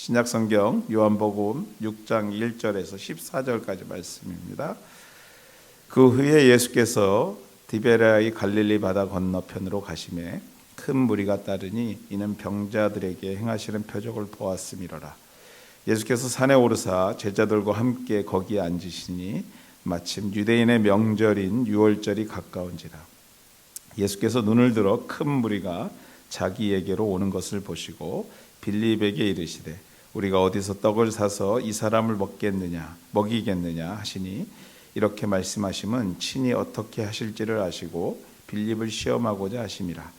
신약성경 요한복음 6장 1절에서 14절까지 말씀입니다. 그 후에 예수께서 디베랴의 갈릴리 바다 건너편으로 가시매 큰 무리가 따르니 이는 병자들에게 행하시는 표적을 보았음이로라. 예수께서 산에 오르사 제자들과 함께 거기에 앉으시니 마침 유대인의 명절인 유월절이 가까운지라. 예수께서 눈을 들어 큰 무리가 자기에게로 오는 것을 보시고 빌립에게 이르시되 우리가 어디서 떡을 사서 이 사람을 먹이겠느냐 하시니 이렇게 말씀하심은 친히 어떻게 하실지를 아시고 빌립을 시험하고자 하심이라.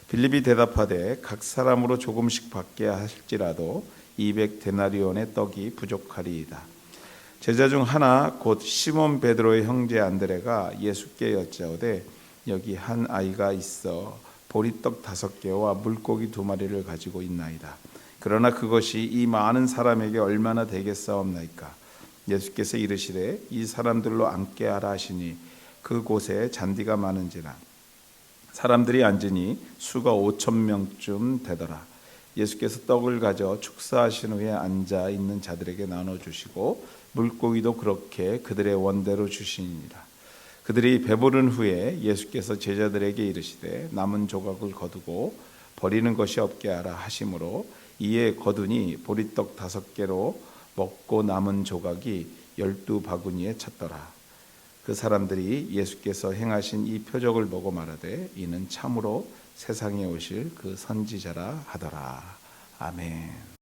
빌립이 대답하되 각 사람으로 조금씩 받게 할지라도 200데나리온의 떡이 부족하리이다. 제자 중 하나 곧 시몬 베드로의 형제 안드레가 예수께 여짜오되 여기 한 아이가 있어 보리떡 5개와 물고기 2마리를 가지고 있나이다. 그러나 그것이 이 많은 사람에게 얼마나 되겠사옵나이까. 예수께서 이르시되 이 사람들로 앉게 하라 하시니 그곳에 잔디가 많은지라. 사람들이 앉으니 수가 5,000명쯤 되더라. 예수께서 떡을 가져 축사하신 후에 앉아 있는 자들에게 나눠주시고 물고기도 그렇게 그들의 원대로 주시니라. 그들이 배부른 후에 예수께서 제자들에게 이르시되 남은 조각을 거두고 버리는 것이 없게 하라 하심으로 이에 거두니 보리떡 5개로 먹고 남은 조각이 12바구니에 찼더라. 그 사람들이 예수께서 행하신 이 표적을 보고 말하되 이는 참으로 세상에 오실 그 선지자라 하더라. 아멘.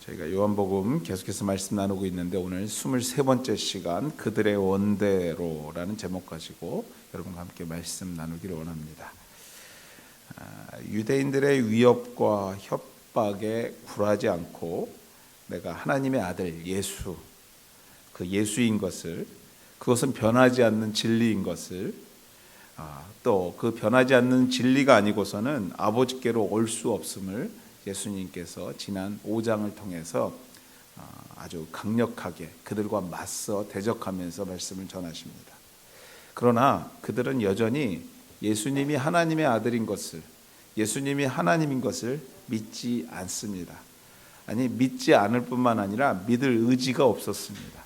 저희가 요한복음 계속해서 말씀 나누고 있는데 오늘 23번째 시간 그들의 원대로라는 제목 가지고 여러분과 함께 말씀 나누기를 원합니다. 유대인들의 위협과 협박에 굴하지 않고 내가 하나님의 아들 예수, 그 예수인 것을, 그것은 변하지 않는 진리인 것을, 또 그 변하지 않는 진리가 아니고서는 아버지께로 올 수 없음을 예수님께서 지난 5장을 통해서 아주 강력하게 그들과 맞서 대적하면서 말씀을 전하십니다. 그러나 그들은 여전히 예수님이 하나님의 아들인 것을, 예수님이 하나님인 것을 믿지 않습니다. 아니, 믿지 않을 뿐만 아니라 믿을 의지가 없었습니다.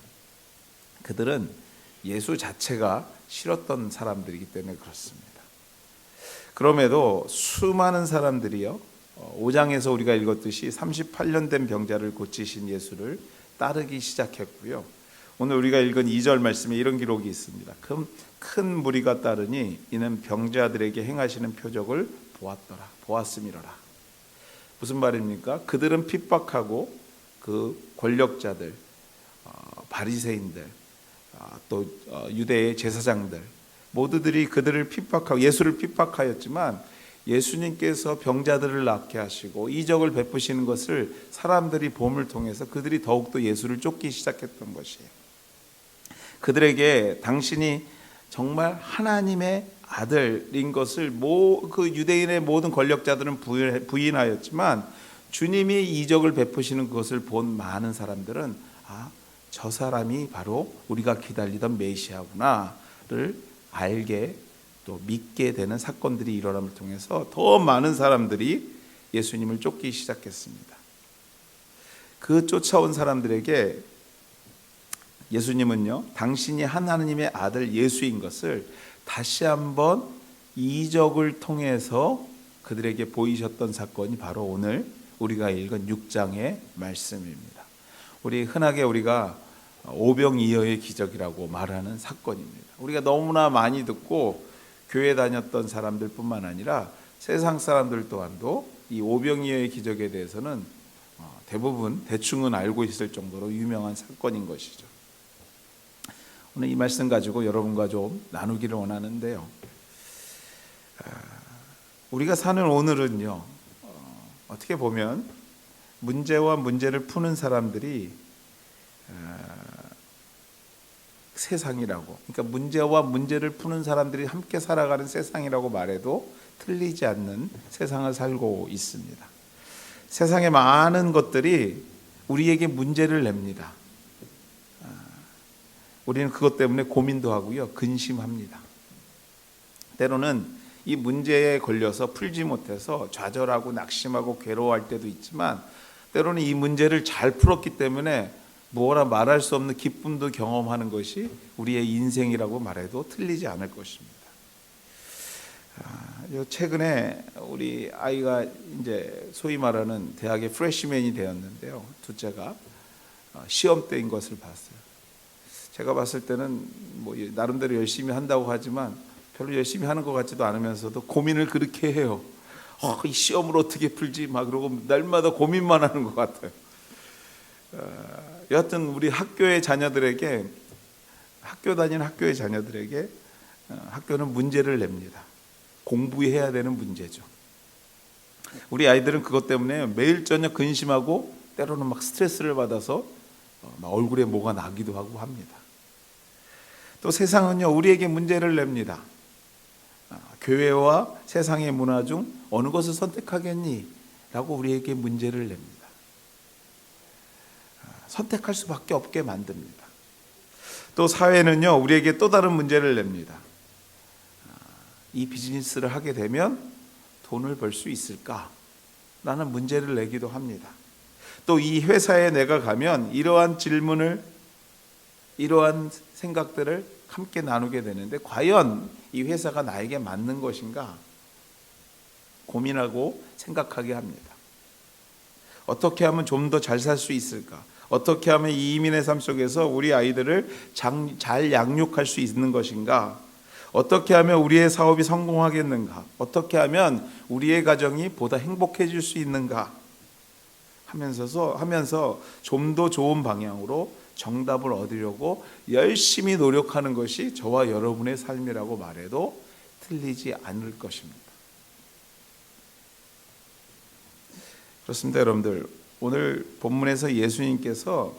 그들은 예수 자체가 싫었던 사람들이기 때문에 그렇습니다. 그럼에도 수많은 사람들이요, 5장에서 우리가 읽었듯이 38년 된 병자를 고치신 예수를 따르기 시작했고요. 오늘 우리가 읽은 2절 말씀에 이런 기록이 있습니다. 큰 무리가 따르니 이는 병자들에게 행하시는 표적을 보았음이로라. 무슨 말입니까? 그들은 핍박하고 그 권력자들, 바리새인들, 또 유대의 제사장들 모두들이 그들을 핍박하고 예수를 핍박하였지만 예수님께서 병자들을 낫게 하시고 이적을 베푸시는 것을 사람들이 봄을 통해서 그들이 더욱더 예수를 쫓기 시작했던 것이에요. 그들에게 당신이 정말 하나님의 아들인 것을 그 유대인의 모든 권력자들은 부인하였지만 주님이 이적을 베푸시는 것을 본 많은 사람들은 저 사람이 바로 우리가 기다리던 메시아구나를 알게 또 믿게 되는 사건들이 일어남을 통해서 더 많은 사람들이 예수님을 쫓기 시작했습니다. 그 쫓아온 사람들에게 예수님은요, 당신이 하나님의 아들 예수인 것을 다시 한번 이적을 통해서 그들에게 보이셨던 사건이 바로 오늘 우리가 읽은 6장의 말씀입니다. 흔하게 우리가 오병이어의 기적이라고 말하는 사건입니다. 우리가 너무나 많이 듣고 교회 다녔던 사람들 뿐만 아니라 세상 사람들 또한도 이 오병이어의 기적에 대해서는 대부분 대충은 알고 있을 정도로 유명한 사건인 것이죠. 오늘 이 말씀 가지고 여러분과 좀 나누기를 원하는데요. 우리가 사는 오늘은요, 어떻게 보면 문제와 문제를 푸는 사람들이 세상이라고, 그러니까 문제와 문제를 푸는 사람들이 함께 살아가는 세상이라고 말해도 틀리지 않는 세상을 살고 있습니다. 세상의 많은 것들이 우리에게 문제를 냅니다. 우리는 그것 때문에 고민도 하고요, 근심합니다. 때로는 이 문제에 걸려서 풀지 못해서 좌절하고 낙심하고 괴로워할 때도 있지만, 때로는 이 문제를 잘 풀었기 때문에 뭐라 말할 수 없는 기쁨도 경험하는 것이 우리의 인생이라고 말해도 틀리지 않을 것입니다. 최근에 우리 아이가 이제 소위 말하는 대학의 프레시맨이 되었는데요. 둘째가 시험 때인 것을 봤어요. 제가 봤을 때는 뭐 나름대로 열심히 한다고 하지만 별로 열심히 하는 것 같지도 않으면서도 고민을 그렇게 해요. 이 시험을 어떻게 풀지 막 그러고 날마다 고민만 하는 것 같아요. 여하튼 우리 학교의 자녀들에게, 학교 다니는 학교의 자녀들에게 학교는 문제를 냅니다. 공부해야 되는 문제죠. 우리 아이들은 그것 때문에 매일 저녁 근심하고 때로는 막 스트레스를 받아서 막 얼굴에 뭐가 나기도 하고 합니다. 또 세상은요, 우리에게 문제를 냅니다. 교회와 세상의 문화 중 어느 것을 선택하겠니? 라고 우리에게 문제를 냅니다. 선택할 수밖에 없게 만듭니다. 또 사회는요, 우리에게 또 다른 문제를 냅니다. 이 비즈니스를 하게 되면 돈을 벌 수 있을까? 라는 문제를 내기도 합니다. 또 이 회사에 내가 가면 이러한 질문을, 이러한 생각들을 함께 나누게 되는데 과연 이 회사가 나에게 맞는 것인가? 고민하고 생각하게 합니다. 어떻게 하면 좀 더 잘 살 수 있을까? 어떻게 하면 이 이민의 삶 속에서 우리 아이들을 잘 양육할 수 있는 것인가? 어떻게 하면 우리의 사업이 성공하겠는가? 어떻게 하면 우리의 가정이 보다 행복해질 수 있는가? 하면서 좀 더 좋은 방향으로 정답을 얻으려고 열심히 노력하는 것이 저와 여러분의 삶이라고 말해도 틀리지 않을 것입니다. 그렇습니다, 여러분들. 오늘 본문에서 예수님께서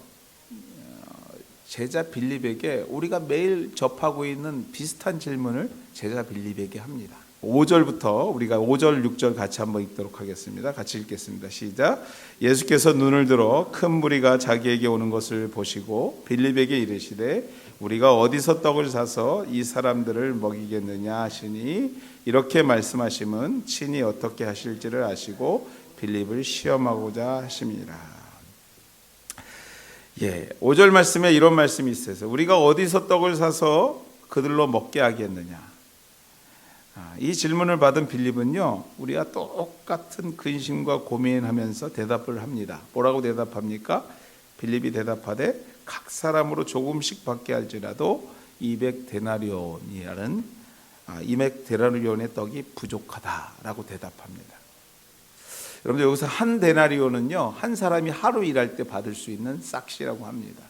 제자 빌립에게 우리가 매일 접하고 있는 비슷한 질문을 제자 빌립에게 합니다. 5절부터 우리가 5절, 6절 같이 한번 읽도록 하겠습니다. 같이 읽겠습니다. 시작. 예수께서 눈을 들어 큰 무리가 자기에게 오는 것을 보시고 빌립에게 이르시되 우리가 어디서 떡을 사서 이 사람들을 먹이겠느냐 하시니, 이렇게 말씀하심은 친히 어떻게 하실지를 아시고 빌립을 시험하고자 하심이라. 5절 말씀에 이런 말씀이 있어서 우리가 어디서 떡을 사서 그들로 먹게 하겠느냐. 이 질문을 받은 빌립은요, 우리가 똑같은 근심과 고민하면서 대답을 합니다. 뭐라고 대답합니까? 빌립이 대답하되 각 사람으로 조금씩 받게 할지라도 200데나리온이라는 200데나리온의 떡이 부족하다라고 대답합니다. 여러분들, 여기서 한 데나리온은요, 한 사람이 하루 일할 때 받을 수 있는 싹시라고 합니다.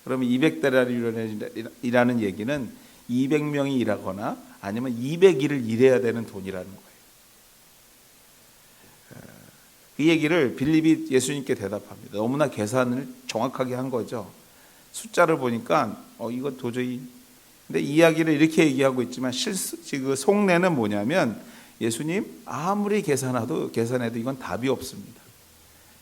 그러면 200데나리온이라는 얘기는 200명이 일하거나 아니면 200일을 일해야 되는 돈이라는 거예요. 이 얘기를 빌립이 예수님께 대답합니다. 너무나 계산을 정확하게 한 거죠. 숫자를 보니까 이거 도저히, 근데 이야기를 이렇게 얘기하고 있지만 그 속내는 뭐냐면, 예수님 아무리 계산해도 이건 답이 없습니다.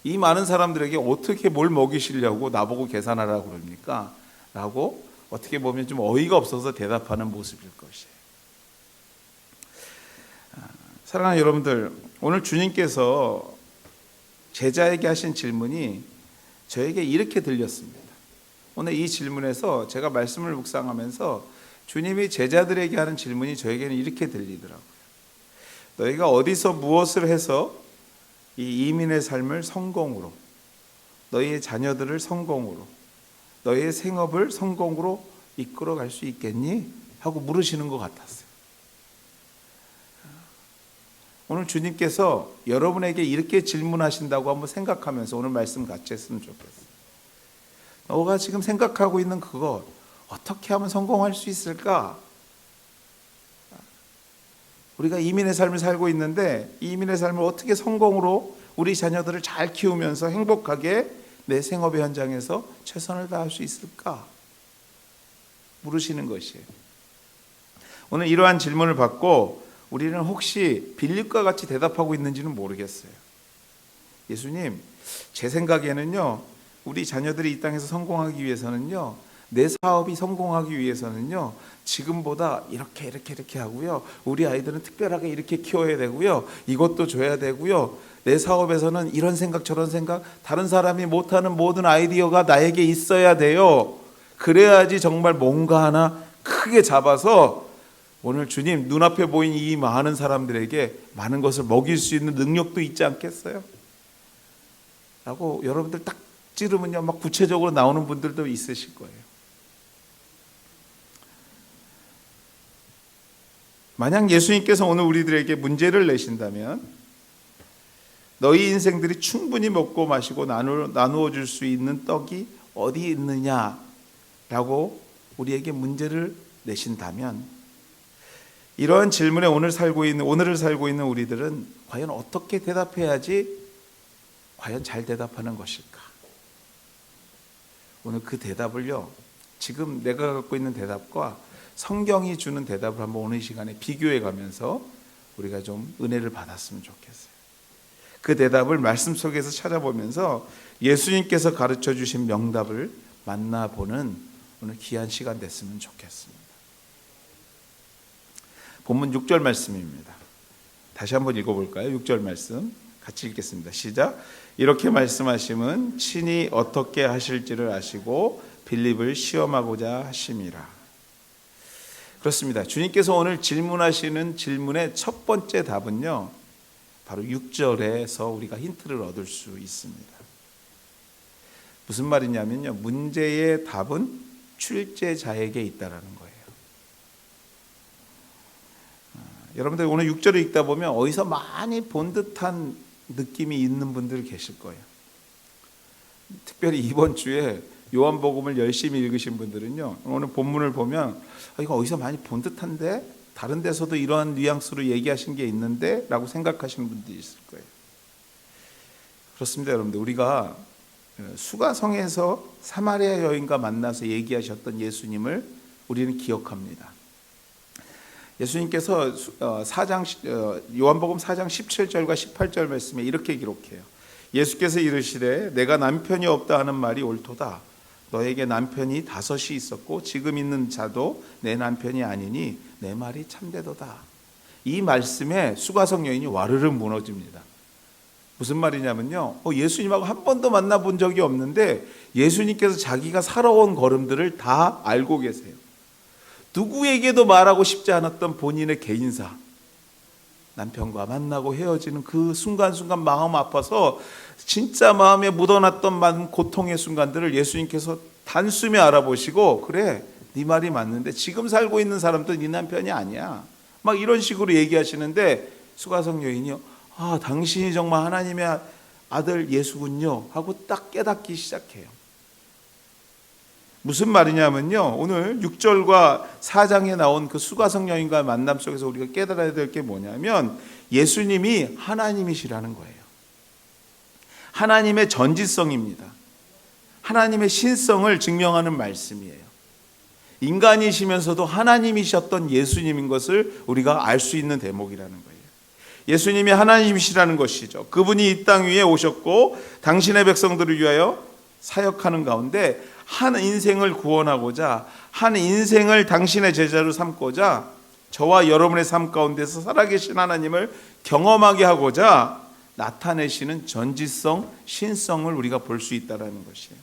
이 많은 사람들에게 어떻게 뭘 먹이시려고 나보고 계산하라고 그럽니까? 라고 어떻게 보면 좀 어이가 없어서 대답하는 모습일 것이에요. 사랑하는 여러분들, 오늘 주님께서 제자에게 하신 질문이 저에게 이렇게 들렸습니다. 오늘 이 질문에서 제가 말씀을 묵상하면서 주님이 제자들에게 하는 질문이 저에게는 이렇게 들리더라고요. 너희가 어디서 무엇을 해서 이 이민의 삶을 성공으로, 너희의 자녀들을 성공으로, 너희의 생업을 성공으로 이끌어갈 수 있겠니? 하고 물으시는 것 같았어요. 오늘 주님께서 여러분에게 이렇게 질문하신다고 한번 생각하면서 오늘 말씀 같이 했으면 좋겠어요. 너가 지금 생각하고 있는 그거 어떻게 하면 성공할 수 있을까? 우리가 이민의 삶을 살고 있는데 이 이민의 삶을 어떻게 성공으로 우리 자녀들을 잘 키우면서 행복하게 내 생업의 현장에서 최선을 다할 수 있을까? 물으시는 것이에요. 오늘 이러한 질문을 받고 우리는 혹시 빌립과 같이 대답하고 있는지는 모르겠어요. 예수님, 제 생각에는요, 우리 자녀들이 이 땅에서 성공하기 위해서는요, 내 사업이 성공하기 위해서는요, 지금보다 이렇게 하고요. 우리 아이들은 특별하게 이렇게 키워야 되고요. 이것도 줘야 되고요. 내 사업에서는 이런 생각 저런 생각, 다른 사람이 못하는 모든 아이디어가 나에게 있어야 돼요. 그래야지 정말 뭔가 하나 크게 잡아서 오늘 주님 눈앞에 보인 이 많은 사람들에게 많은 것을 먹일 수 있는 능력도 있지 않겠어요? 라고 여러분들 딱 찌르면요 막 구체적으로 나오는 분들도 있으실 거예요. 만약 예수님께서 오늘 우리들에게 문제를 내신다면 너희 인생들이 충분히 먹고 마시고 나누어 줄 수 있는 떡이 어디 있느냐라고 우리에게 문제를 내신다면 이러한 질문에 오늘을 살고 있는 우리들은 과연 어떻게 대답해야지 과연 잘 대답하는 것일까? 오늘 그 대답을요 지금 내가 갖고 있는 대답과 성경이 주는 대답을 한번 오늘 시간에 비교해 가면서 우리가 좀 은혜를 받았으면 좋겠어요. 그 대답을 말씀 속에서 찾아보면서 예수님께서 가르쳐 주신 명답을 만나보는 오늘 귀한 시간 됐으면 좋겠습니다. 본문 6절 말씀입니다. 다시 한번 읽어볼까요? 6절 말씀 같이 읽겠습니다. 시작. 이렇게 말씀하심은 친히 어떻게 하실지를 아시고 빌립을 시험하고자 하심이라. 그렇습니다. 주님께서 오늘 질문하시는 질문의 첫 번째 답은요 바로 6절에서 우리가 힌트를 얻을 수 있습니다. 무슨 말이냐면요 문제의 답은 출제자에게 있다라는 거예요. 여러분들 오늘 6절을 읽다 보면 어디서 많이 본 듯한 느낌이 있는 분들 계실 거예요. 특별히 이번 주에 요한복음을 열심히 읽으신 분들은요 오늘 본문을 보면 이거 어디서 많이 본 듯한데 다른 데서도 이러한 뉘앙스로 얘기하신 게 있는데 라고 생각하시는 분들이 있을 거예요. 그렇습니다. 여러분들 우리가 수가성에서 사마리아 여인과 만나서 얘기하셨던 예수님을 우리는 기억합니다. 예수님께서 요한복음 4장 17절과 18절 말씀에 이렇게 기록해요. 예수께서 이르시되 내가 남편이 없다 하는 말이 옳도다. 너에게 남편이 5이 있었고 지금 있는 자도 내 남편이 아니니 내 말이 참되도다. 이 말씀에 수가성 여인이 와르르 무너집니다. 무슨 말이냐면요 예수님하고 한 번도 만나본 적이 없는데 예수님께서 자기가 살아온 걸음들을 다 알고 계세요. 누구에게도 말하고 싶지 않았던 본인의 개인사, 남편과 만나고 헤어지는 그 순간순간 마음 아파서 진짜 마음에 묻어놨던 많은 고통의 순간들을 예수님께서 단숨에 알아보시고 그래 네 말이 맞는데 지금 살고 있는 사람도 네 남편이 아니야 막 이런 식으로 얘기하시는데 수가성 여인이요 당신이 정말 하나님의 아들 예수군요 하고 딱 깨닫기 시작해요. 무슨 말이냐면요 오늘 6절과 4장에 나온 그 수가성 여인과의 만남 속에서 우리가 깨달아야 될 게 뭐냐면 예수님이 하나님이시라는 거예요. 하나님의 전지성입니다. 하나님의 신성을 증명하는 말씀이에요. 인간이시면서도 하나님이셨던 예수님인 것을 우리가 알 수 있는 대목이라는 거예요. 예수님이 하나님이시라는 것이죠. 그분이 이 땅 위에 오셨고 당신의 백성들을 위하여 사역하는 가운데 한 인생을 구원하고자 한 인생을 당신의 제자로 삼고자 저와 여러분의 삶 가운데서 살아계신 하나님을 경험하게 하고자 나타내시는 전지성, 신성을 우리가 볼 수 있다는 것이에요.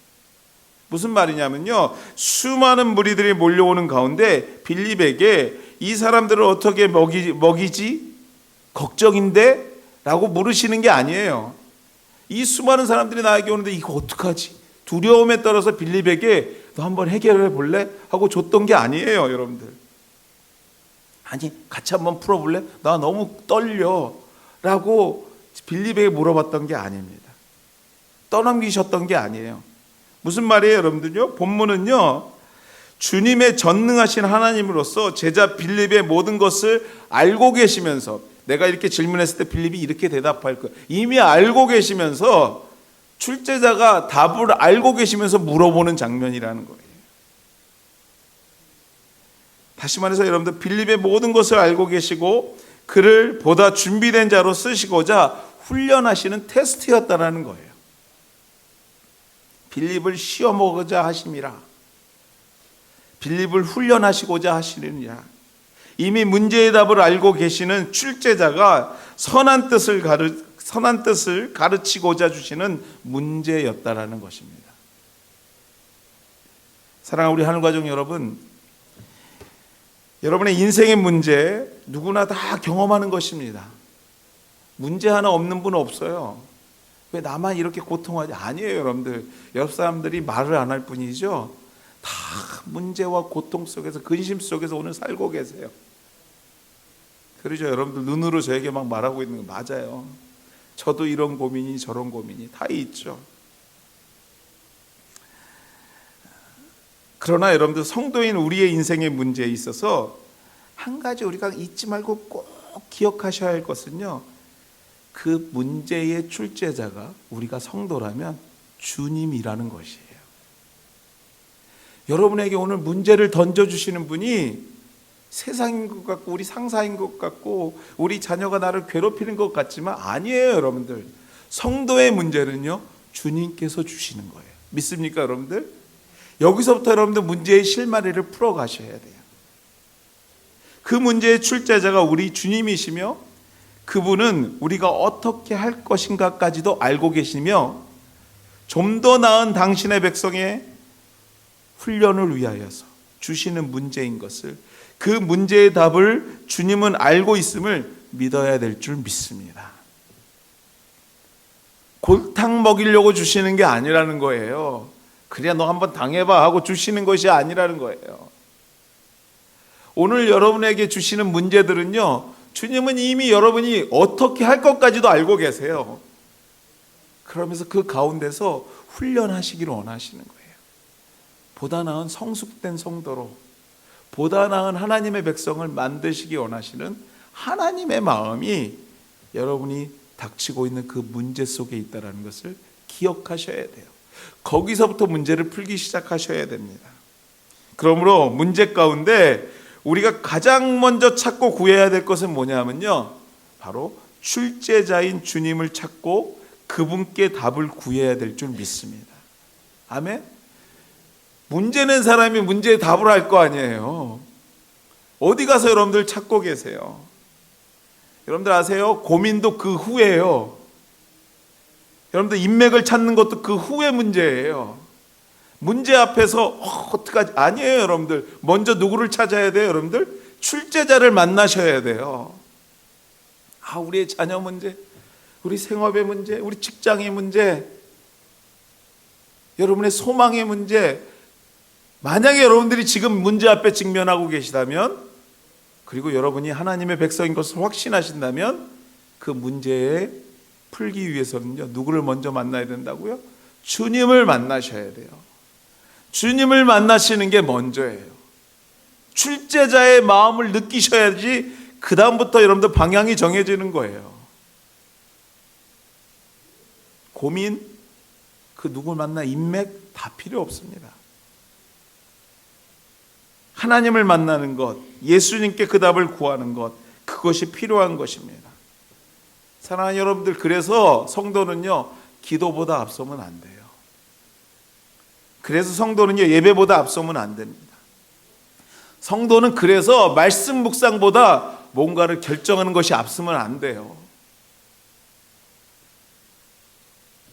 무슨 말이냐면요 수많은 무리들이 몰려오는 가운데 빌립에게 이 사람들을 어떻게 먹이지? 걱정인데? 라고 물으시는 게 아니에요. 이 수많은 사람들이 나에게 오는데 이거 어떡하지? 두려움에 따라서 빌립에게 너 한번 해결해 볼래? 하고 줬던 게 아니에요. 여러분들 아니 같이 한번 풀어볼래? 나 너무 떨려 라고 빌립에게 물어봤던 게 아닙니다. 떠넘기셨던 게 아니에요. 무슨 말이에요 여러분들요? 본문은요 주님의 전능하신 하나님으로서 제자 빌립의 모든 것을 알고 계시면서 내가 이렇게 질문했을 때 빌립이 이렇게 대답할 거예요. 이미 알고 계시면서 출제자가 답을 알고 계시면서 물어보는 장면이라는 거예요. 다시 말해서 여러분들 빌립의 모든 것을 알고 계시고 그를 보다 준비된 자로 쓰시고자 훈련하시는 테스트였다라는 거예요. 빌립을 시험하고자 하심이라. 빌립을 훈련하시고자 하시느냐. 이미 문제의 답을 알고 계시는 출제자가 선한 뜻을 가르치고자 주시는 문제였다라는 것입니다. 사랑하는 우리 하늘가족 여러분, 여러분의 인생의 문제 누구나 다 경험하는 것입니다. 문제 하나 없는 분은 없어요. 왜 나만 이렇게 고통하지? 아니에요, 여러분들. 옆 사람들이 말을 안 할 뿐이죠. 다 문제와 고통 속에서, 근심 속에서 오늘 살고 계세요. 그러죠. 여러분들 눈으로 저에게 막 말하고 있는 거 맞아요. 저도 이런 고민이 저런 고민이 다 있죠. 그러나 여러분들, 성도인 우리의 인생의 문제에 있어서 한 가지 우리가 잊지 말고 꼭 기억하셔야 할 것은요, 그 문제의 출제자가 우리가 성도라면 주님이라는 것이에요. 여러분에게 오늘 문제를 던져주시는 분이 세상인 것 같고 우리 상사인 것 같고 우리 자녀가 나를 괴롭히는 것 같지만 아니에요, 여러분들. 성도의 문제는요, 주님께서 주시는 거예요. 믿습니까, 여러분들? 여기서부터 여러분들 문제의 실마리를 풀어 가셔야 돼요. 그 문제의 출제자가 우리 주님이시며 그분은 우리가 어떻게 할 것인가까지도 알고 계시며 좀 더 나은 당신의 백성의 훈련을 위하여서 주시는 문제인 것을, 그 문제의 답을 주님은 알고 있음을 믿어야 될 줄 믿습니다. 골탕 먹이려고 주시는 게 아니라는 거예요. 그래 너 한번 당해봐 하고 주시는 것이 아니라는 거예요. 오늘 여러분에게 주시는 문제들은요, 주님은 이미 여러분이 어떻게 할 것까지도 알고 계세요. 그러면서 그 가운데서 훈련하시기를 원하시는 거예요. 보다 나은 성숙된 성도로, 보다 나은 하나님의 백성을 만드시기 원하시는 하나님의 마음이 여러분이 닥치고 있는 그 문제 속에 있다는 것을 기억하셔야 돼요. 거기서부터 문제를 풀기 시작하셔야 됩니다. 그러므로 문제 가운데 우리가 가장 먼저 찾고 구해야 될 것은 뭐냐면요, 바로 출제자인 주님을 찾고 그분께 답을 구해야 될 줄 믿습니다. 아멘? 문제 낸 사람이 문제의 답을 할 거 아니에요. 어디 가서 여러분들 찾고 계세요? 여러분들 아세요? 고민도 그 후에요. 여러분들 인맥을 찾는 것도 그 후의 문제예요. 문제 앞에서 어떡하지? 아니에요, 여러분들. 먼저 누구를 찾아야 돼요, 여러분들? 출제자를 만나셔야 돼요. 우리의 자녀 문제, 우리 생업의 문제, 우리 직장의 문제, 여러분의 소망의 문제, 만약에 여러분들이 지금 문제 앞에 직면하고 계시다면, 그리고 여러분이 하나님의 백성인 것을 확신하신다면, 그 문제에 풀기 위해서는요, 누구를 먼저 만나야 된다고요? 주님을 만나셔야 돼요. 주님을 만나시는 게 먼저예요. 출제자의 마음을 느끼셔야지 그 다음부터 여러분들 방향이 정해지는 거예요. 고민, 그 누구 만나 인맥 다 필요 없습니다. 하나님을 만나는 것, 예수님께 그 답을 구하는 것, 그것이 필요한 것입니다. 사랑하는 여러분들, 그래서 성도는요, 기도보다 앞서면 안 돼요. 그래서 성도는요, 예배보다 앞서면 안 됩니다. 성도는 그래서 말씀 묵상보다 뭔가를 결정하는 것이 앞서면 안 돼요.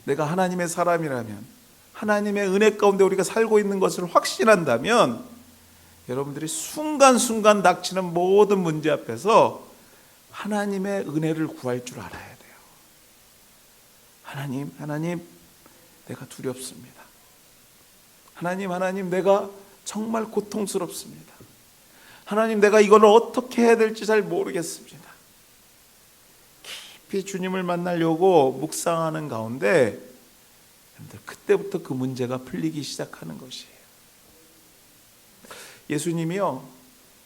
내가 하나님의 사람이라면, 하나님의 은혜 가운데 우리가 살고 있는 것을 확신한다면, 여러분들이 순간순간 닥치는 모든 문제 앞에서 하나님의 은혜를 구할 줄 알아야 돼요. 하나님, 내가 두렵습니다. 하나님, 내가 정말 고통스럽습니다. 하나님, 내가 이걸 어떻게 해야 될지 잘 모르겠습니다. 깊이 주님을 만나려고 묵상하는 가운데 그때부터 그 문제가 풀리기 시작하는 것이에요. 예수님이요,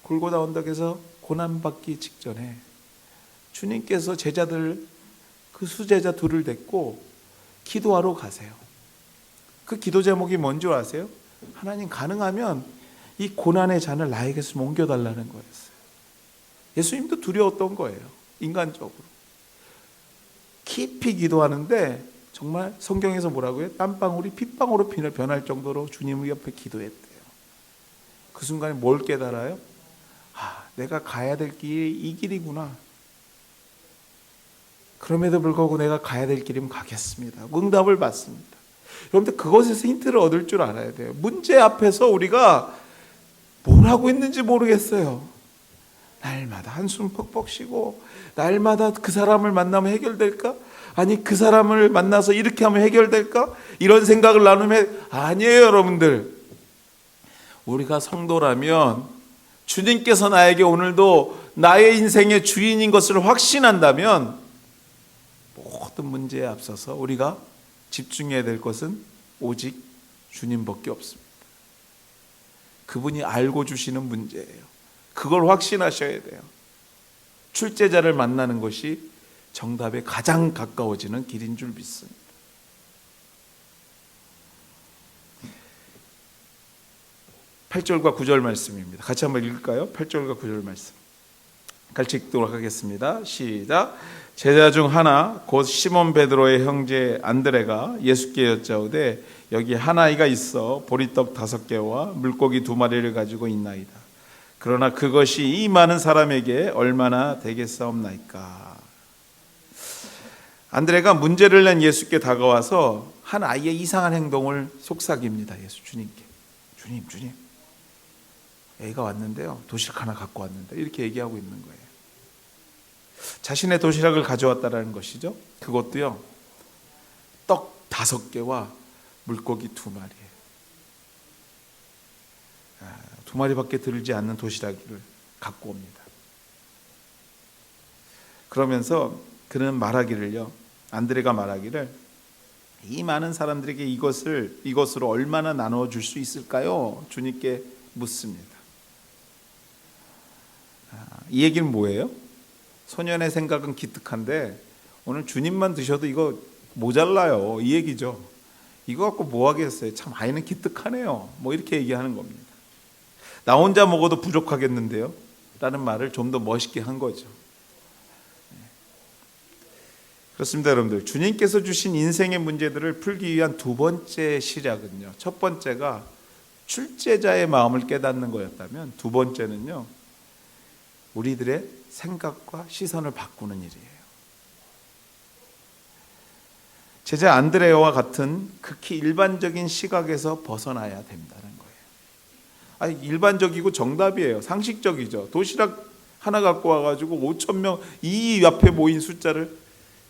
골고다 언덕에서 고난받기 직전에 주님께서 제자들, 그 수제자 둘을 데리고 기도하러 가세요. 그 기도 제목이 뭔지 아세요? 하나님, 가능하면 이 고난의 잔을 나에게서 옮겨달라는 거였어요. 예수님도 두려웠던 거예요, 인간적으로. 깊이 기도하는데 정말 성경에서 뭐라고요? 땀방울이 핏방울로 변할 정도로 주님 옆에 기도했대요. 그 순간에 뭘 깨달아요? 내가 가야 될 길이 이 길이구나. 그럼에도 불구하고 내가 가야 될 길이면 가겠습니다. 응답을 받습니다. 여러분들 그것에서 힌트를 얻을 줄 알아야 돼요. 문제 앞에서 우리가 뭘 하고 있는지 모르겠어요. 날마다 한숨 퍽퍽 쉬고 날마다 그 사람을 만나면 해결될까? 아니 그 사람을 만나서 이렇게 하면 해결될까? 이런 생각을 나누면 아니에요. 여러분들, 우리가 성도라면 주님께서 나에게 오늘도 나의 인생의 주인인 것을 확신한다면 모든 문제에 앞서서 우리가 집중해야 될 것은 오직 주님밖에 없습니다. 그분이 알고 주시는 문제예요. 그걸 확신하셔야 돼요. 출제자를 만나는 것이 정답에 가장 가까워지는 길인 줄 믿습니다. 팔 8절과 9절 말씀입니다. 같이 한번 읽을까요? 8절과 9절 말씀 같이 읽도록 하겠습니다. 시작. 제자 중 하나 곧 시몬 베드로의 형제 안드레가 예수께 여짜오되 여기 한 아이가 있어 보리떡 5개와 물고기 2마리를 가지고 있나이다. 그러나 그것이 이 많은 사람에게 얼마나 되겠사옵나이까. 안드레가 문제를 낸 예수께 다가와서 한 아이의 이상한 행동을 속삭입니다. 주님께. 주님 애가 왔는데요, 도시락 하나 갖고 왔는데, 이렇게 얘기하고 있는 거예요. 자신의 도시락을 가져왔다라는 것이죠. 그것도요, 떡 5개와 물고기 2마리. 2마리밖에 들지 않는 도시락을 갖고 옵니다. 그러면서 그는 말하기를요, 안드레가 말하기를, 이 많은 사람들에게 이것으로 얼마나 나누어 줄 수 있을까요? 주님께 묻습니다. 이 얘기는 뭐예요? 소년의 생각은 기특한데 오늘 주님만 드셔도 이거 모자라요, 이 얘기죠. 이거 갖고 뭐 하겠어요? 참 아이는 기특하네요, 뭐 이렇게 얘기하는 겁니다. 나 혼자 먹어도 부족하겠는데요? 라는 말을 좀 더 멋있게 한 거죠. 그렇습니다. 여러분들, 주님께서 주신 인생의 문제들을 풀기 위한 두 번째 시작은요, 첫 번째가 출제자의 마음을 깨닫는 거였다면, 두 번째는요, 우리들의 생각과 시선을 바꾸는 일이에요. 제자 안드레와 같은 극히 일반적인 시각에서 벗어나야 된다는 거예요. 아니, 일반적이고 정답이에요. 상식적이죠. 도시락 하나 갖고 와가지고 5,000명 이 앞에 모인 숫자를,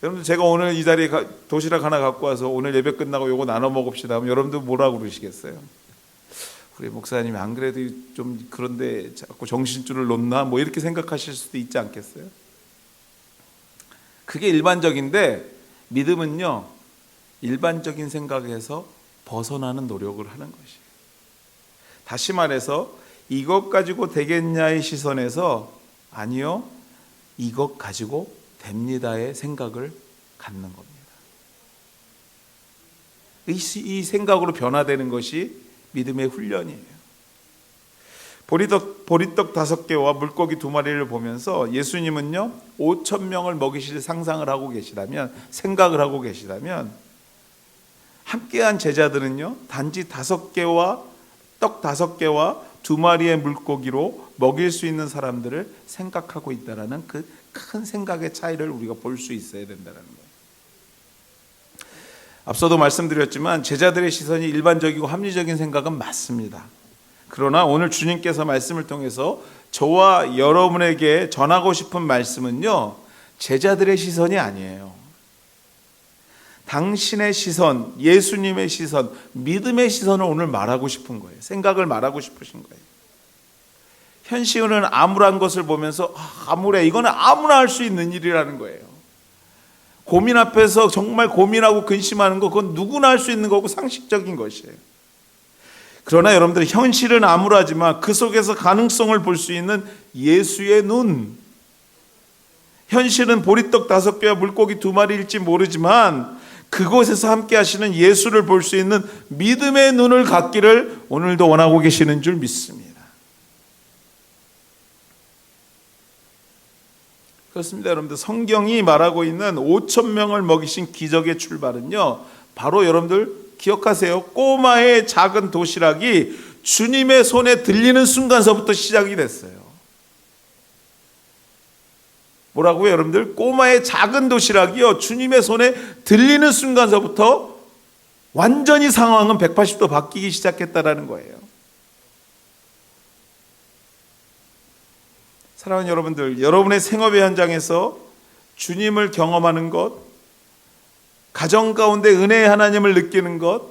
여러분들 제가 오늘 이 자리에 도시락 하나 갖고 와서 오늘 예배 끝나고 요거 나눠 먹읍시다 하면 여러분들 뭐라고 그러시겠어요? 우리 목사님이 안 그래도 좀 그런데 자꾸 정신줄을 놓나? 뭐 이렇게 생각하실 수도 있지 않겠어요? 그게 일반적인데, 믿음은요, 일반적인 생각에서 벗어나는 노력을 하는 것이에요. 다시 말해서 이것 가지고 되겠냐의 시선에서 아니요, 이것 가지고 됩니다의 생각을 갖는 겁니다. 이 생각으로 변화되는 것이 믿음의 훈련이에요. 보리떡 5개와 물고기 2마리를 보면서 예수님은요, 5,000명을 먹이실 상상을 하고 계시다면, 생각을 하고 계시다면, 함께한 제자들은요, 단지 5개와 떡 5개와 2마리의 물고기로 먹일 수 있는 사람들을 생각하고 있다라는 그 큰 생각의 차이를 우리가 볼 수 있어야 된다는 거예요. 앞서도 말씀드렸지만 제자들의 시선이 일반적이고 합리적인 생각은 맞습니다. 그러나 오늘 주님께서 말씀을 통해서 저와 여러분에게 전하고 싶은 말씀은요, 제자들의 시선이 아니에요. 당신의 시선, 예수님의 시선, 믿음의 시선을 오늘 말하고 싶은 거예요. 생각을 말하고 싶으신 거예요. 현시은은 암울한 것을 보면서 암울해, 이거는 아무나 할 수 있는 일이라는 거예요. 고민 앞에서 정말 고민하고 근심하는 거, 그건 누구나 할 수 있는 거고 상식적인 것이에요. 그러나 여러분들, 현실은 암울하지만 그 속에서 가능성을 볼 수 있는 예수의 눈, 현실은 보리떡 5개와 물고기 2마리일지 모르지만 그곳에서 함께 하시는 예수를 볼 수 있는 믿음의 눈을 갖기를 오늘도 원하고 계시는 줄 믿습니다. 그렇습니다. 여러분들, 성경이 말하고 있는 5,000명을 먹이신 기적의 출발은요, 바로 여러분들 기억하세요. 꼬마의 작은 도시락이 주님의 손에 들리는 순간서부터 시작이 됐어요. 뭐라고요, 여러분들? 꼬마의 작은 도시락이요, 주님의 손에 들리는 순간서부터 완전히 상황은 180도 바뀌기 시작했다라는 거예요. 사랑하는 여러분들, 여러분의 생업의 현장에서 주님을 경험하는 것, 가정 가운데 은혜의 하나님을 느끼는 것,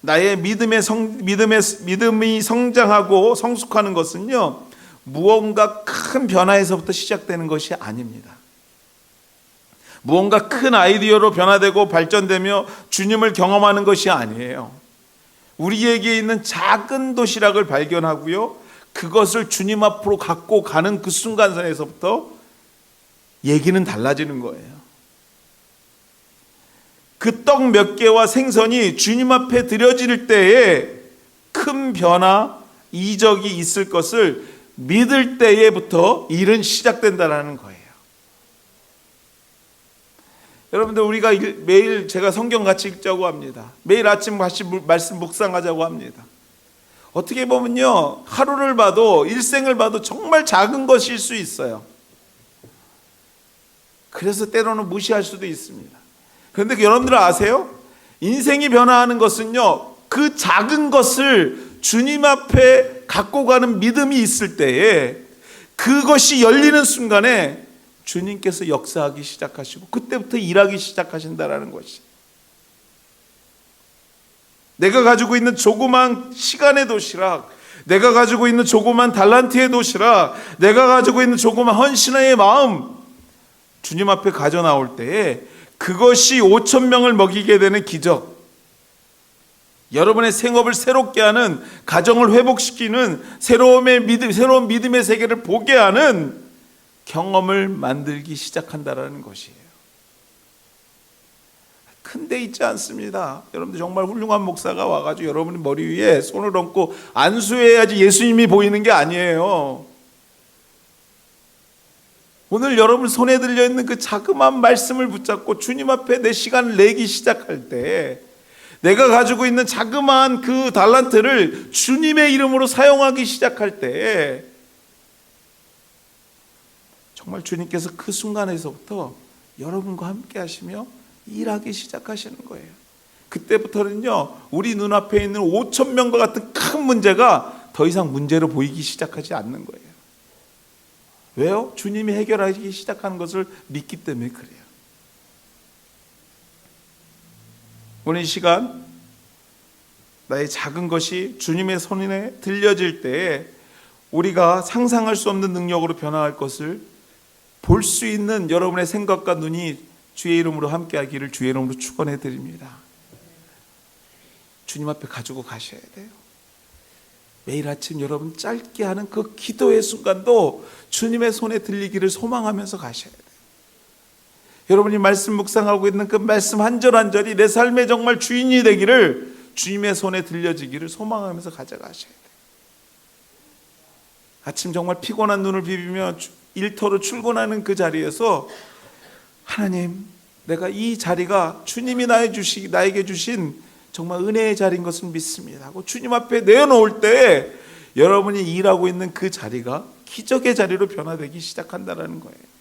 나의 믿음이 성장하고 성숙하는 것은요, 무언가 큰 변화에서부터 시작되는 것이 아닙니다. 무언가 큰 아이디어로 변화되고 발전되며 주님을 경험하는 것이 아니에요. 우리에게 있는 작은 도시락을 발견하고요, 그것을 주님 앞으로 갖고 가는 그 순간에서부터 얘기는 달라지는 거예요. 그 떡 몇 개와 생선이 주님 앞에 드려질 때에 큰 변화, 이적이 있을 것을 믿을 때에부터 일은 시작된다는 거예요. 여러분들, 우리가 매일 제가 성경 같이 읽자고 합니다. 매일 아침 같이 말씀 묵상하자고 합니다. 어떻게 보면요, 하루를 봐도, 일생을 봐도 정말 작은 것일 수 있어요. 그래서 때로는 무시할 수도 있습니다. 그런데 여러분들 아세요? 인생이 변화하는 것은요, 그 작은 것을 주님 앞에 갖고 가는 믿음이 있을 때에 그것이 열리는 순간에 주님께서 역사하기 시작하시고 그때부터 일하기 시작하신다라는 것이, 내가 가지고 있는 조그만 시간의 도시락, 내가 가지고 있는 조그만 달란트의 도시락, 내가 가지고 있는 조그만 헌신의 마음, 주님 앞에 가져 나올 때에 그것이 5,000명을 먹이게 되는 기적, 여러분의 생업을 새롭게 하는, 가정을 회복시키는 새로운 믿음의 세계를 보게 하는 경험을 만들기 시작한다라는 것이에요. 큰 데 있지 않습니다. 여러분들, 정말 훌륭한 목사가 와가지고 여러분의 머리 위에 손을 얹고 안수해야지 예수님이 보이는 게 아니에요. 오늘 여러분 손에 들려있는 그 자그마한 말씀을 붙잡고 주님 앞에 내 시간을 내기 시작할 때, 내가 가지고 있는 자그마한 그 달란트를 주님의 이름으로 사용하기 시작할 때, 정말 주님께서 그 순간에서부터 여러분과 함께 하시며 일하기 시작하시는 거예요. 그때부터는요, 우리 눈앞에 있는 5,000명과 같은 큰 문제가 더 이상 문제로 보이기 시작하지 않는 거예요. 왜요? 주님이 해결하기 시작하는 것을 믿기 때문에 그래요. 오늘 이 시간, 나의 작은 것이 주님의 손에 들려질 때에 우리가 상상할 수 없는 능력으로 변화할 것을 볼 수 있는 여러분의 생각과 눈이 주의 이름으로 함께하기를 주의 이름으로 축원해 드립니다. 주님 앞에 가지고 가셔야 돼요. 매일 아침 여러분 짧게 하는 그 기도의 순간도 주님의 손에 들리기를 소망하면서 가셔야 돼요. 여러분이 말씀 묵상하고 있는 그 말씀 한 절 한 절이 내 삶의 정말 주인이 되기를, 주님의 손에 들려지기를 소망하면서 가져가셔야 돼요. 아침 정말 피곤한 눈을 비비며 일터로 출근하는 그 자리에서, 하나님, 내가 이 자리가 주님이 나에게 주신 정말 은혜의 자리인 것을 믿습니다 하고 주님 앞에 내어놓을 때 여러분이 일하고 있는 그 자리가 기적의 자리로 변화되기 시작한다는 거예요.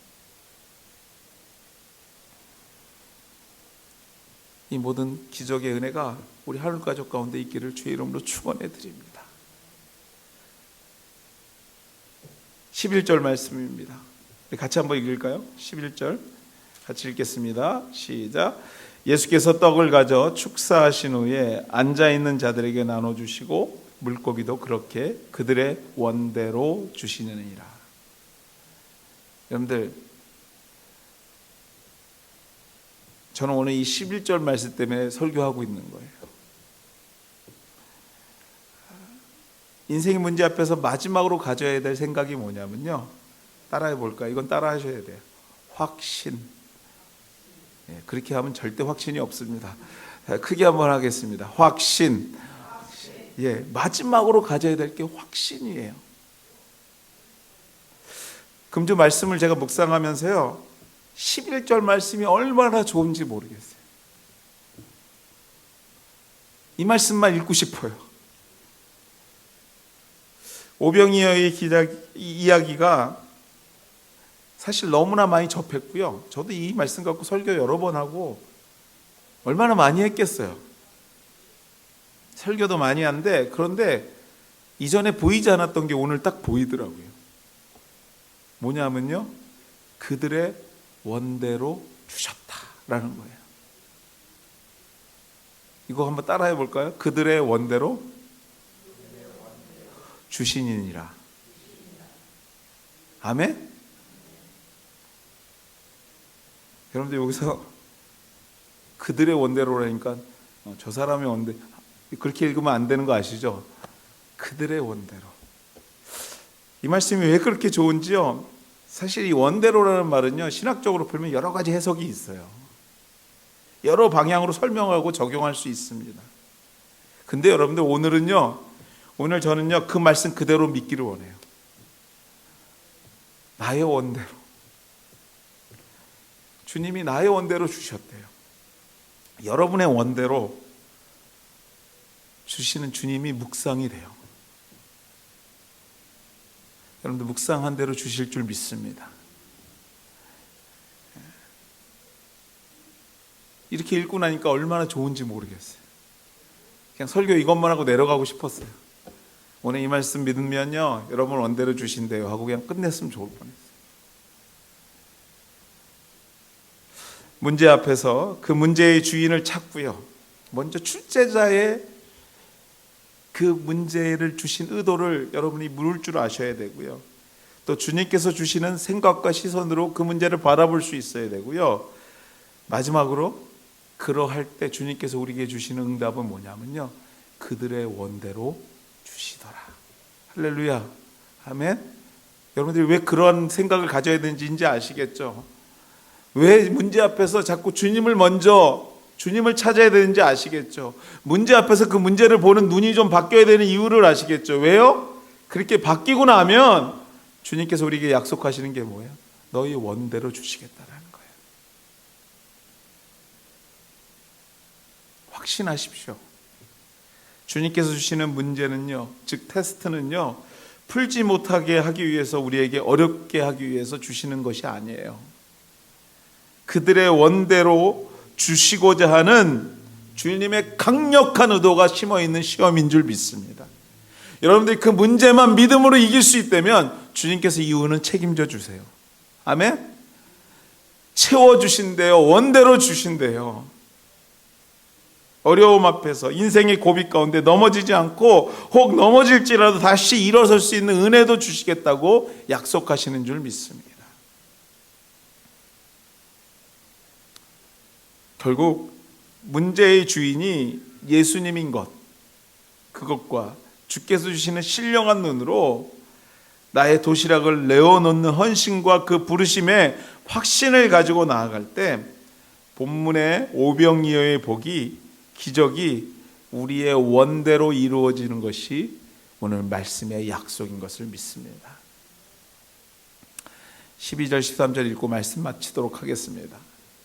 이 모든 기적의 은혜가 우리 하늘가족 가운데 있기를 주의 이름으로 축원해 드립니다. 11절 말씀입니다. 같이 한번 읽을까요? 11절 같이 읽겠습니다. 시작. 예수께서 떡을 가져 축사하신 후에 앉아있는 자들에게 나눠주시고 물고기도 그렇게 그들의 원대로 주시느니라. 여러분들, 저는 오늘 이 11절 말씀 때문에 설교하고 있는 거예요. 인생의 문제 앞에서 마지막으로 가져야 될 생각이 뭐냐면요, 따라해 볼까요? 이건 따라 하셔야 돼요. 확신. 그렇게 하면 절대 확신이 없습니다. 크게 한번 하겠습니다. 확신. 마지막으로 가져야 될 게 확신이에요. 금주 말씀을 제가 묵상하면서요, 11절 말씀이 얼마나 좋은지 모르겠어요. 이 말씀만 읽고 싶어요. 오병이어의 이야기가 사실 너무나 많이 접했고요. 저도 이 말씀 갖고 설교 여러 번 하고 얼마나 많이 했겠어요. 설교도 많이 한데, 그런데 이전에 보이지 않았던 게 오늘 딱 보이더라고요. 뭐냐면요, 그들의 원대로 주셨다라는 거예요. 이거 한번 따라해 볼까요? 그들의 원대로 주시니라. 아멘? 여러분들 여기서 그들의 원대로라니까 저 사람의 원대, 그렇게 읽으면 안 되는 거 아시죠? 그들의 원대로. 이 말씀이 왜 그렇게 좋은지요? 사실 이 원대로라는 말은요, 신학적으로 풀면 여러 가지 해석이 있어요. 여러 방향으로 설명하고 적용할 수 있습니다. 근데 여러분들 오늘 저는요 그 말씀 그대로 믿기를 원해요. 나의 원대로. 주님이 나의 원대로 주셨대요. 여러분의 원대로 주시는 주님이 묵상이 돼요. 여러분들 묵상한 대로 주실 줄 믿습니다. 이렇게 읽고 나니까 얼마나 좋은지 모르겠어요. 그냥 설교 이것만 하고 내려가고 싶었어요. 오늘 이 말씀 믿으면요, 여러분 원대로 주신대요 하고 그냥 끝냈으면 좋을 뻔했어요. 문제 앞에서 그 문제의 주인을 찾고요, 먼저 출제자의 그 문제를 주신 의도를 여러분이 물을 줄 아셔야 되고요, 또 주님께서 주시는 생각과 시선으로 그 문제를 바라볼 수 있어야 되고요, 마지막으로 그러할 때 주님께서 우리에게 주시는 응답은 뭐냐면요, 그들의 원대로 주시더라. 할렐루야. 아멘. 여러분들이 왜 그런 생각을 가져야 되는지 이제 아시겠죠? 왜 문제 앞에서 자꾸 주님을 찾아야 되는지 아시겠죠? 문제 앞에서 그 문제를 보는 눈이 좀 바뀌어야 되는 이유를 아시겠죠? 왜요? 그렇게 바뀌고 나면 주님께서 우리에게 약속하시는 게 뭐예요? 너희 원대로 주시겠다라는 거예요. 확신하십시오. 주님께서 주시는 문제는요, 즉 테스트는요, 풀지 못하게 하기 위해서, 우리에게 어렵게 하기 위해서 주시는 것이 아니에요. 그들의 원대로 주시고자 하는 주님의 강력한 의도가 심어있는 시험인 줄 믿습니다. 여러분들이 그 문제만 믿음으로 이길 수 있다면 주님께서 이유는 책임져 주세요. 아멘? 채워주신대요. 원대로 주신대요. 어려움 앞에서 인생의 고비 가운데 넘어지지 않고 혹 넘어질지라도 다시 일어설 수 있는 은혜도 주시겠다고 약속하시는 줄 믿습니다. 결국 문제의 주인이 예수님인 것, 그것과 주께서 주시는 신령한 눈으로 나의 도시락을 내어놓는 헌신과 그 부르심의 확신을 가지고 나아갈 때 본문의 오병이어의 복이, 기적이 우리의 원대로 이루어지는 것이 오늘 말씀의 약속인 것을 믿습니다. 12절 13절 읽고 말씀 마치도록 하겠습니다.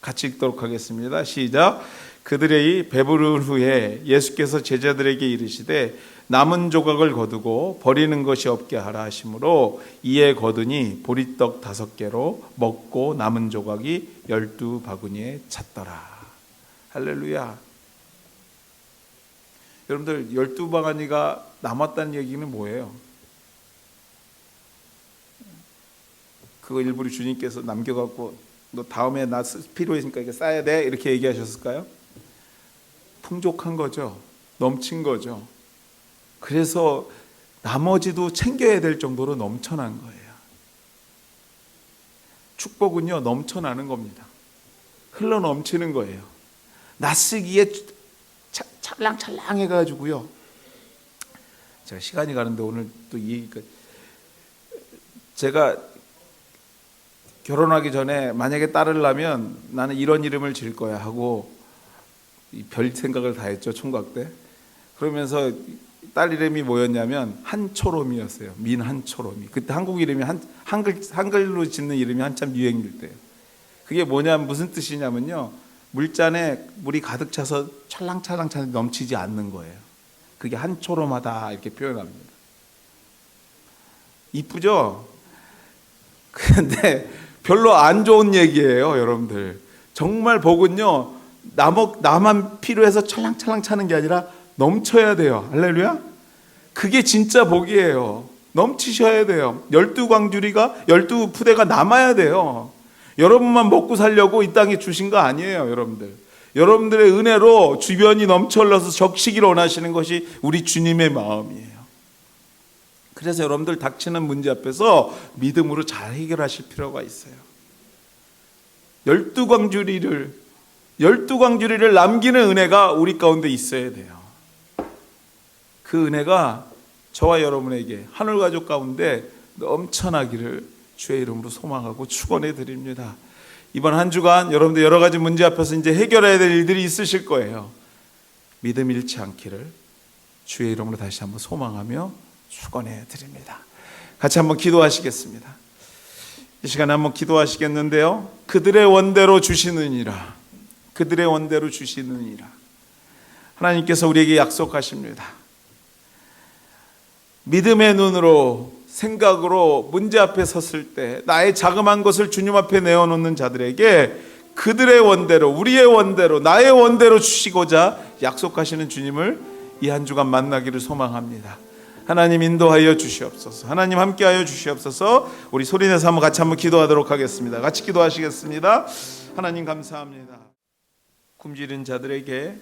같이 읽도록 하겠습니다. 시작. 그들의 배부른 후에 예수께서 제자들에게 이르시되 남은 조각을 거두고 버리는 것이 없게 하라 하시므로 이에 거두니 보리떡 5개로 먹고 남은 조각이 12바구니에 찼더라. 할렐루야. 여러분들 12바구니가 남았다는 얘기는 뭐예요? 그거 일부러 주님께서 남겨갖고 너 다음에 나 필요해지니까 이게 쌓아야 돼 이렇게 얘기하셨을까요? 풍족한 거죠. 넘친 거죠. 그래서 나머지도 챙겨야 될 정도로 넘쳐난 거예요. 축복은요, 넘쳐나는 겁니다. 흘러 넘치는 거예요. 낯쓰기에 찰랑찰랑 해가지고요. 제가 시간이 가는데 오늘 또 이 얘기가, 제가 결혼하기 전에 만약에 딸을 낳으면 나는 이런 이름을 지을 거야 하고 별 생각을 다 했죠, 총각 때. 그러면서 딸 이름이 뭐였냐면 한초롬이었어요. 민한초롬이. 그때 한국 이름이 한글로 짓는 이름이 한참 유행일 때예요. 그게 뭐냐면 무슨 뜻이냐면요, 물잔에 물이 가득 차서 찰랑찰랑 넘치지 않는 거예요. 그게 한초롬하다 이렇게 표현합니다. 이쁘죠? 근데 별로 안 좋은 얘기예요, 여러분들. 정말 복은요, 나만 필요해서 찰랑찰랑 차는 게 아니라 넘쳐야 돼요. 할렐루야? 그게 진짜 복이에요. 넘치셔야 돼요. 12광주리가 12부대가 남아야 돼요. 여러분만 먹고 살려고 이 땅에 주신 거 아니에요, 여러분들. 여러분들의 은혜로 주변이 넘쳐 흘러서 적시기를 원하시는 것이 우리 주님의 마음이에요. 그래서 여러분들 닥치는 문제 앞에서 믿음으로 잘 해결하실 필요가 있어요. 12광주리를 남기는 은혜가 우리 가운데 있어야 돼요. 그 은혜가 저와 여러분에게 하늘 가족 가운데 넘쳐나기를 주의 이름으로 소망하고 축원해 드립니다. 이번 한 주간 여러분들 여러 가지 문제 앞에서 이제 해결해야 될 일들이 있으실 거예요. 믿음 잃지 않기를 주의 이름으로 다시 한번 소망하며 축원해 드립니다. 같이 한번 기도하시겠습니다. 이 시간에 한번 기도하시겠는데요. 그들의 원대로 주시느니라. 그들의 원대로 주시느니라. 하나님께서 우리에게 약속하십니다. 믿음의 눈으로 생각으로 문제 앞에 섰을 때 나의 자그마한 것을 주님 앞에 내어놓는 자들에게 그들의 원대로, 우리의 원대로, 나의 원대로 주시고자 약속하시는 주님을 이 한 주간 만나기를 소망합니다. 하나님 인도하여 주시옵소서. 하나님 함께하여 주시옵소서. 우리 소리내서 같이 한번 기도하도록 하겠습니다. 같이 기도하시겠습니다. 하나님 감사합니다. 굶주린 자들에게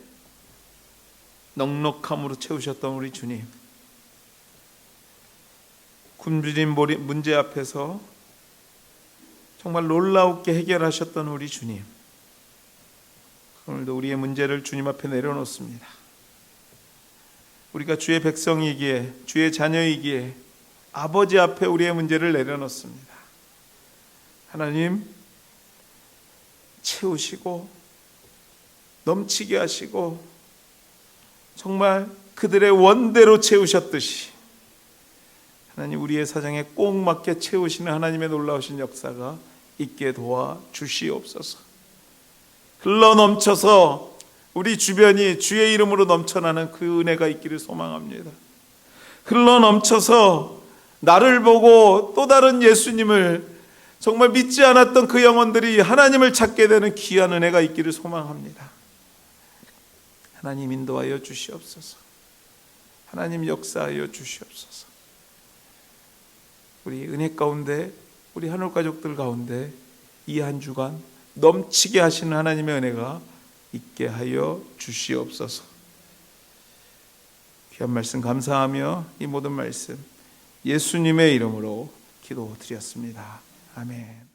넉넉함으로 채우셨던 우리 주님, 굶주린 문제 앞에서 정말 놀라웠게 해결하셨던 우리 주님, 오늘도 우리의 문제를 주님 앞에 내려놓습니다. 우리가 주의 백성이기에, 주의 자녀이기에 아버지 앞에 우리의 문제를 내려놓습니다. 하나님 채우시고 넘치게 하시고 정말 그들의 원대로 채우셨듯이 하나님 우리의 사정에 꼭 맞게 채우시는 하나님의 놀라우신 역사가 있게 도와 주시옵소서. 흘러넘쳐서 우리 주변이 주의 이름으로 넘쳐나는 그 은혜가 있기를 소망합니다. 흘러넘쳐서 나를 보고 또 다른 예수님을 정말 믿지 않았던 그 영혼들이 하나님을 찾게 되는 귀한 은혜가 있기를 소망합니다. 하나님 인도하여 주시옵소서. 하나님 역사하여 주시옵소서. 우리 은혜 가운데, 우리 하늘 가족들 가운데 이 한 주간 넘치게 하시는 하나님의 은혜가 있게 하여 주시옵소서. 귀한 말씀 감사하며 이 모든 말씀 예수님의 이름으로 기도드렸습니다. 아멘.